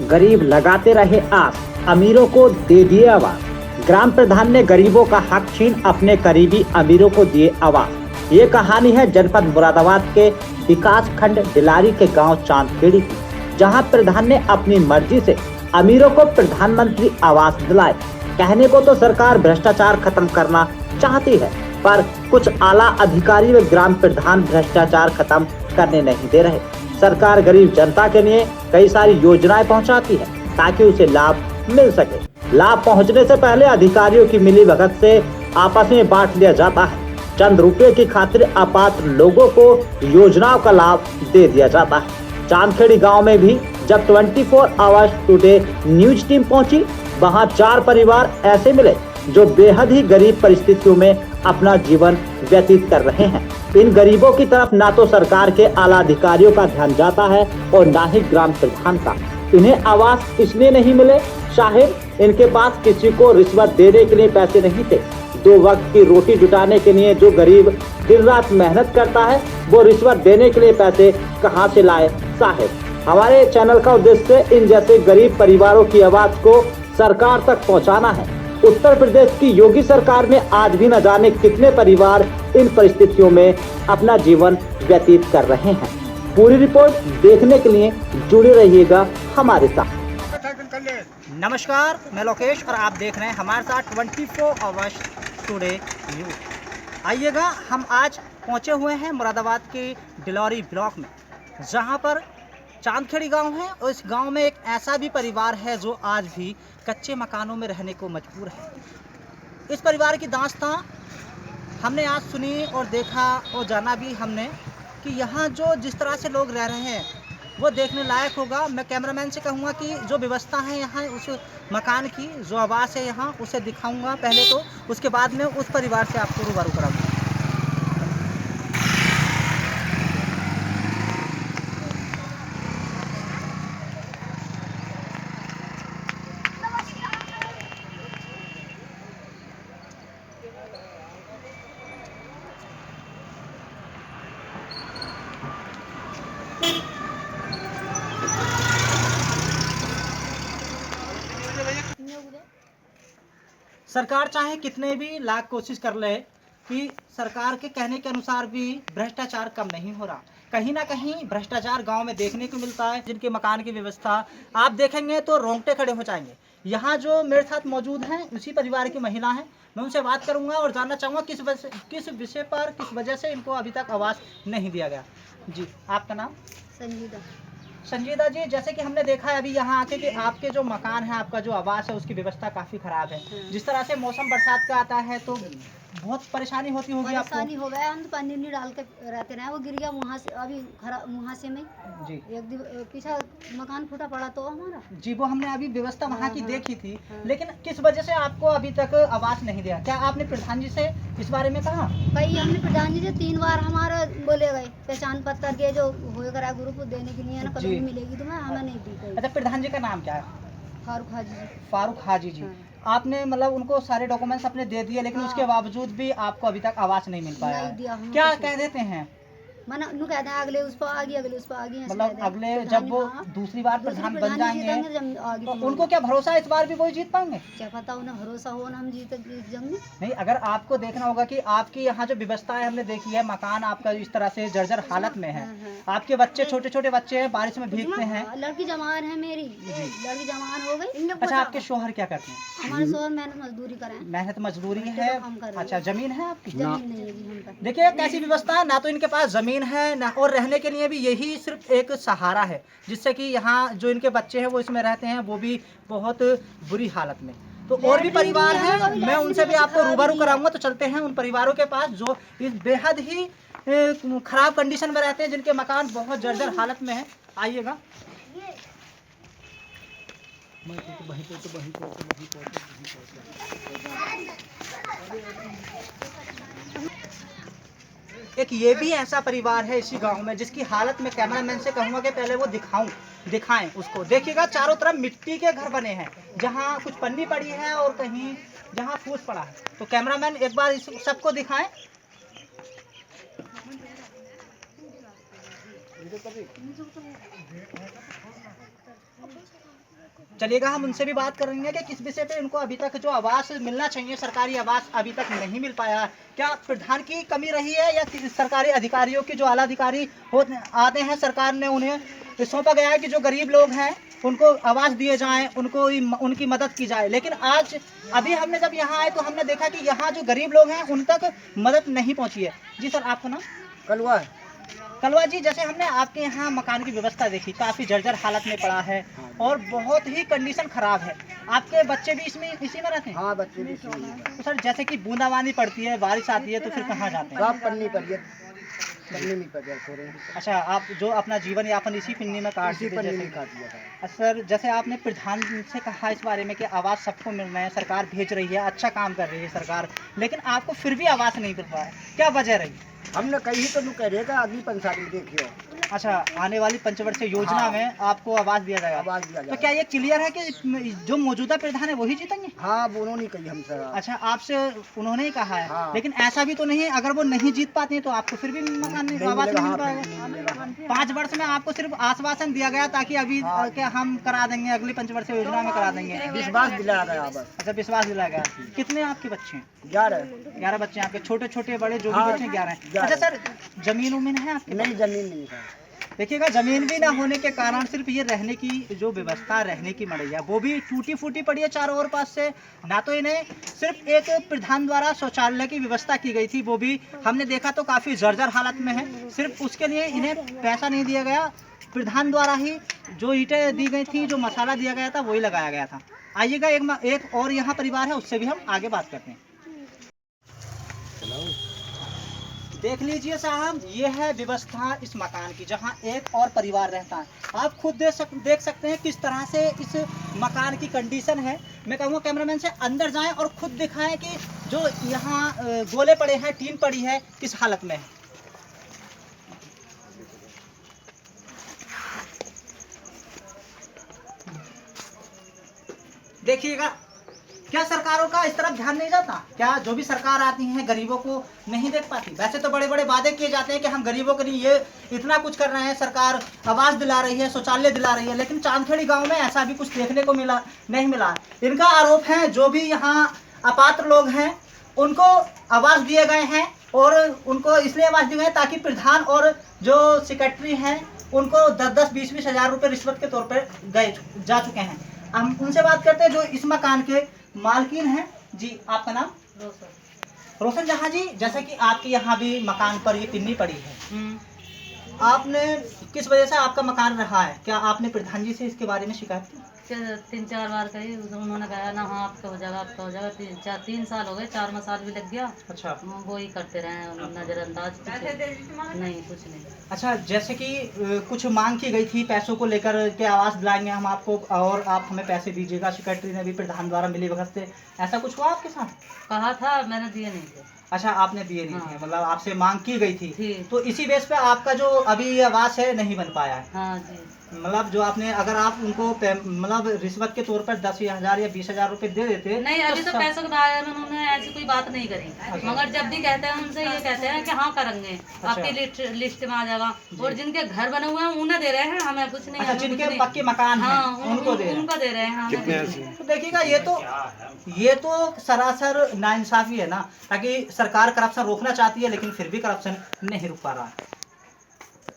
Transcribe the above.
गरीब लगाते रहे आस, अमीरों को दे दिए आवाज। ग्राम प्रधान ने गरीबों का हक छीन अपने करीबी अमीरों को दिए आवाज। ये कहानी है जनपद मुरादाबाद के विकास खंड डिलारी के गांव चांदखेड़ी की, जहां प्रधान ने अपनी मर्जी से अमीरों को प्रधानमंत्री आवास दिलाए। कहने को तो सरकार भ्रष्टाचार खत्म करना चाहती है, पर कुछ आला अधिकारी व ग्राम प्रधान भ्रष्टाचार खत्म करने नहीं दे रहे। सरकार गरीब जनता के लिए कई सारी योजनाएं पहुंचाती है ताकि उसे लाभ मिल सके। लाभ पहुंचने से पहले अधिकारियों की मिलीभगत से आपस में बांट लिया जाता है। चंद रुपए की खातिर अपात्र लोगों को योजनाओं का लाभ दे दिया जाता है। चांदखेड़ी गांव में भी जब 24 आवर्स टुडे न्यूज टीम पहुंची, वहां 4 परिवार ऐसे मिले जो बेहद ही गरीब परिस्थितियों में अपना जीवन व्यतीत कर रहे हैं। इन गरीबों की तरफ ना तो सरकार के आला अधिकारियों का ध्यान जाता है और ना ही ग्राम प्रधान का। इन्हें आवास इसलिए नहीं मिले, शायद इनके पास किसी को रिश्वत देने के लिए पैसे नहीं थे। 2 वक्त की रोटी जुटाने के लिए जो गरीब दिन रात मेहनत करता है, वो रिश्वत देने के लिए पैसे कहाँ से लाए साहेब। हमारे चैनल का उद्देश्य इन जैसे गरीब परिवारों की आवाज को सरकार तक पहुँचाना है। उत्तर प्रदेश की योगी सरकार में आज भी न जाने कितने परिवार इन परिस्थितियों में अपना जीवन व्यतीत कर रहे हैं। पूरी रिपोर्ट देखने के लिए जुड़े रहिएगा हमारे साथ। नमस्कार, मैं लोकेश और आप देख रहे हैं हमारे साथ 24 आवर्स टुडे न्यूज। आइएगा, हम आज पहुंचे हुए हैं मुरादाबाद के डिलारी ब्लॉक में, जहां पर चांदखेड़ी गांव है और इस गांव में एक ऐसा भी परिवार है जो आज भी कच्चे मकानों में रहने को मजबूर है। इस परिवार की दास्तां हमने आज सुनी और देखा और जाना भी हमने कि यहाँ जो जिस तरह से लोग रह रहे हैं वो देखने लायक होगा। मैं कैमरामैन से कहूँगा कि जो व्यवस्था है यहाँ उस मकान की, जो आवास है यहाँ, उसे दिखाऊँगा पहले तो, उसके बाद में उस परिवार से आपको रूबरू कराऊँगा। सरकार चाहे कितने भी लाख कोशिश कर ले कि सरकार के कहने के अनुसार भी भ्रष्टाचार कम नहीं हो रहा। कहीं ना कहीं भ्रष्टाचार गांव में देखने को मिलता है। जिनके मकान की व्यवस्था आप देखेंगे तो रोंगटे खड़े हो जाएंगे। यहाँ जो मेरे साथ मौजूद हैं उसी परिवार की महिला हैं, मैं उनसे बात करूंगा और जानना चाहूँगा किस विषय पर, किस वजह से इनको अभी तक आवास नहीं दिया गया। जी, आपका नाम? संजीदा जी, जैसे कि हमने देखा है अभी यहाँ आके कि आपके जो मकान है, आपका जो आवास है, उसकी व्यवस्था काफ़ी ख़राब है। जिस तरह से मौसम बरसात का आता है तो बहुत परेशानी होती होगी आपको। परेशानी हो गया, हम तो पानी नहीं डाल के रहते रहे, वो गिर गया वहाँ से, अभी खराब वहाँ से में जी, एक दिन पीछा मकान फूटा पड़ा तो हमारा। जी, वो हमने अभी व्यवस्था वहाँ की देखी थी। हाँ। लेकिन किस वजह से आपको अभी तक आवास नहीं दिया? क्या आपने प्रधान जी से इस बारे में कहा? कई हमने प्रधान जी से 3 बार हमारा बोले गए, पहचान पत्र के जो हो करा ग्रुप देने के लिए ना, पदवी मिलेगी तुम्हें, हमें नहीं दी। अच्छा, प्रधान जी का नाम क्या है? फारूक हाजी जी। फारूक हाजी जी। हाँ। आपने मतलब उनको सारे डॉक्यूमेंट्स अपने दे दिए, लेकिन हाँ। उसके बावजूद भी आपको अभी तक आवास नहीं मिल पाया नहीं दिया है। हमको क्या कुछ। कह देते हैं? मना नु कहते हैं अगले उस पर आ गई, अगले उस पर आ गई, मतलब अगले जब वो दूसरी बार प्रधान बन जाएंगे तो उनको क्या भरोसा है इस बार भी वही जीत पाएंगे? क्या पता उन्हें भरोसा हो ना हम जीत जाएंगे। नहीं, अगर आपको देखना होगा कि आपकी यहाँ जो व्यवस्था है, हमने देखी है, मकान आपका इस तरह से जर्जर हालत में है। आपके बच्चे, छोटे छोटे बच्चे हैं, बारिश में भीगते हैं। लड़की जवान है मेरी, लड़की जवान हो गई। अच्छा, आपके शोहर क्या करते हैं? हमारे शोहर मेहनत मजदूरी करें। मेहनत मजदूरी है। अच्छा, जमीन है आपकी? जमीन नहीं है जी हम पर। देखिए कैसी व्यवस्था है, ना तो इनके पास जमीन है ना, और रहने के लिए भी यही सिर्फ एक सहारा है, जिससे कि यहाँ जो इनके बच्चे हैं वो इसमें रहते हैं, वो भी बहुत बुरी हालत में। तो और भी परिवार हैं, मैं उनसे भी आपको रूबरू कराऊंगा। तो चलते हैं उन परिवारों के पास जो इस बेहद ही खराब कंडीशन में रहते हैं, जिनके मकान बहुत जर्जर हालत में है। आइएगा। एक ये भी ऐसा परिवार है इसी गांव में जिसकी हालत में कैमरामैन से कहूँगा कि पहले वो दिखाएं उसको। देखिएगा, चारों तरफ मिट्टी के घर बने हैं, जहाँ कुछ पन्नी पड़ी है और कहीं जहाँ फूस पड़ा है। तो कैमरामैन एक बार इस सबको दिखाएं। चलिएगा हम उनसे भी बात करेंगे कि किस विषय पे उनको अभी तक जो आवास मिलना चाहिए, सरकारी आवास अभी तक नहीं मिल पाया है। क्या प्रधान की कमी रही है या सरकारी अधिकारियों की जो आला अधिकारी आते हैं, सरकार ने उन्हें सौंपा गया है कि जो गरीब लोग हैं उनको आवास दिए जाएं, उनको उनकी मदद की जाए। लेकिन आज अभी हमने जब यहाँ आए तो हमने देखा कि यहाँ जो गरीब लोग हैं उन तक मदद नहीं पहुँची है। जी सर, आपका नाम? कलवा है। कलवा जी, जैसे हमने आपके यहाँ मकान की व्यवस्था देखी, काफ़ी जर्जर हालत में पड़ा है और बहुत ही कंडीशन खराब है। आपके बच्चे भी इसी में रहते हैं? हाँ, बच्चे भी इसी में। तो सर, जैसे कि बूंदाबांदी पड़ती है, बारिश आती है, तो फिर कहाँ जाते हैं? सब पन्नी पर में सो रहे हैं। अच्छा, आप जो अपना जीवन यापन इसी पिन्नी में काट इसी देते पन्नी जैसे? में काट दिया था। सर, जैसे आपने प्रधान से कहा इस बारे में कि आवास सबको मिल रहे हैं, सरकार भेज रही है, अच्छा काम कर रही है सरकार, लेकिन आपको फिर भी आवास नहीं मिल रहा है, क्या वजह रही? हमने कही तो कह रहे थे अगली पंचायत में देखियो। अच्छा, आने वाली पंचवर्षीय योजना हाँ। में आपको आवास दिया जाएगा? आवास दिया तो जाएगा। क्या ये क्लियर है कि जो मौजूदा प्रधान है वही जीतेंगे? हाँ, वो उन्होंने कही हमसे। अच्छा, आपसे उन्होंने ही कहा है। हाँ। लेकिन ऐसा भी तो नहीं है, अगर वो नहीं जीत पाते हैं तो आपको फिर भी मकान नहीं, आवास मिलेगा। नहीं मिल हाँ, पाएगा? नहीं मिलेगा। 5 वर्ष में आपको सिर्फ आश्वासन दिया गया ताकि अभी हाँ। क्या हम करा देंगे, अगली पंचवर्षीय योजना में करा देंगे। विश्वास दिलाया गया बस। अच्छा, विश्वास दिलाया गया। कितने आपके बच्चे हैं? 11 बच्चे हैं आपके, छोटे छोटे बड़े जो भी हाँ, बच्चे हैं 11 हैं। 11। अच्छा सर, जमीन उमीन है आपके? नहीं, जमीन नहीं है। देखिएगा, जमीन भी ना होने के कारण सिर्फ ये रहने की जो व्यवस्था, रहने की मड़ैया, वो भी टूटी फूटी पड़ी है चारों ओर पास से। ना तो इन्हें सिर्फ एक प्रधान द्वारा शौचालय की व्यवस्था की गई थी, वो भी हमने देखा तो काफ़ी जर्जर हालत में है। सिर्फ उसके लिए इन्हें पैसा नहीं दिया गया, प्रधान द्वारा ही जो ईंटें दी गई थी, जो मसाला दिया गया था, वही लगाया गया था। आइएगा, एक और यहाँ परिवार है, उससे भी हम आगे बात करते हैं। देख लीजिए साहब, ये है व्यवस्था इस मकान की, जहाँ एक और परिवार रहता है। आप खुद देख सकते हैं किस तरह से इस मकान की कंडीशन है। मैं कहूँगा कैमरामैन से अंदर जाएं और खुद दिखाएं कि जो यहाँ गोले पड़े हैं, टीन पड़ी है, किस हालत में है। देखिएगा, क्या सरकारों का इस तरफ ध्यान नहीं जाता? क्या जो भी सरकार आती है गरीबों को नहीं देख पाती? वैसे तो बड़े बड़े वादे किए जाते हैं कि हम गरीबों के लिए ये इतना कुछ कर रहे हैं, सरकार आवास दिला रही है, शौचालय दिला रही है, लेकिन चांदखेड़ी गांव में ऐसा भी कुछ देखने को नहीं मिला। इनका आरोप है जो भी यहाँ अपात्र लोग हैं उनको आवास दिए गए हैं, और उनको इसलिए आवास दिए गए ताकि प्रधान और जो सेक्रेटरी हैं उनको 10-10, 20-20 हज़ार रुपये रिश्वत के तौर पर जा चुके हैं। हम उनसे बात करते हैं जो इस मकान के मालकिन हैं। जी, आपका नाम? रोशन जहाँ जी, जैसे कि आपके यहाँ भी मकान पर ये पिन्नी पड़ी है, आपने किस वजह से आपका मकान रहा है? क्या आपने प्रधान जी से इसके बारे में शिकायत की? 3-4 बार कही, उन्होंने कहा ना हाँ आपका हो जाएगा, आपका हो जाएगा। 3 साल हो गए, 4 साल भी लग गया। अच्छा, वो ही करते रहे, नजरअंदाज, नहीं कुछ नहीं। अच्छा, जैसे कि कुछ मांग की गई थी पैसों को लेकर के, आवास दिलाएंगे हम आपको और आप हमें पैसे दीजिएगा, सेक्रेटरी ने भी प्रधान द्वारा मिली भगत से, ऐसा कुछ हुआ आपके साथ? कहा था, मैंने दिए नहीं थे। अच्छा, आपने दिए नहीं थे, हाँ। मतलब आपसे मांग की गई थी, थी। तो इसी बेस पे आपका जो अभी आवास है नहीं बन पाया है। हाँ जी। मतलब जो आपने, अगर आप उनको मतलब रिश्वत के तौर पर 10,000 या 20,000 रुपए दे देते नहीं, अभी तो पैसों के बारे में उन्होंने ऐसी कोई बात नहीं करी। अच्छा। मगर जब भी कहते हैं उनसे ये कहते हैं कि हाँ करेंगे, आपकी लिस्ट में आ जाएगा। और जिनके घर बने हुए हैं उन्हें दे रहे हैं, हमें कुछ नहीं। अच्छा, हमें जिनके कुछ नहीं। पक्के मकान हैं, हाँ, उनको दे रहे हैं। उनको दे रहे हैं, हमें कुछ नहीं। तो देखिएगा, ये तो सरासर नाइंसाफी है ना, ताकि सरकार करप्शन रोकना चाहती है लेकिन फिर भी करप्शन नहीं रुक पा रहा है।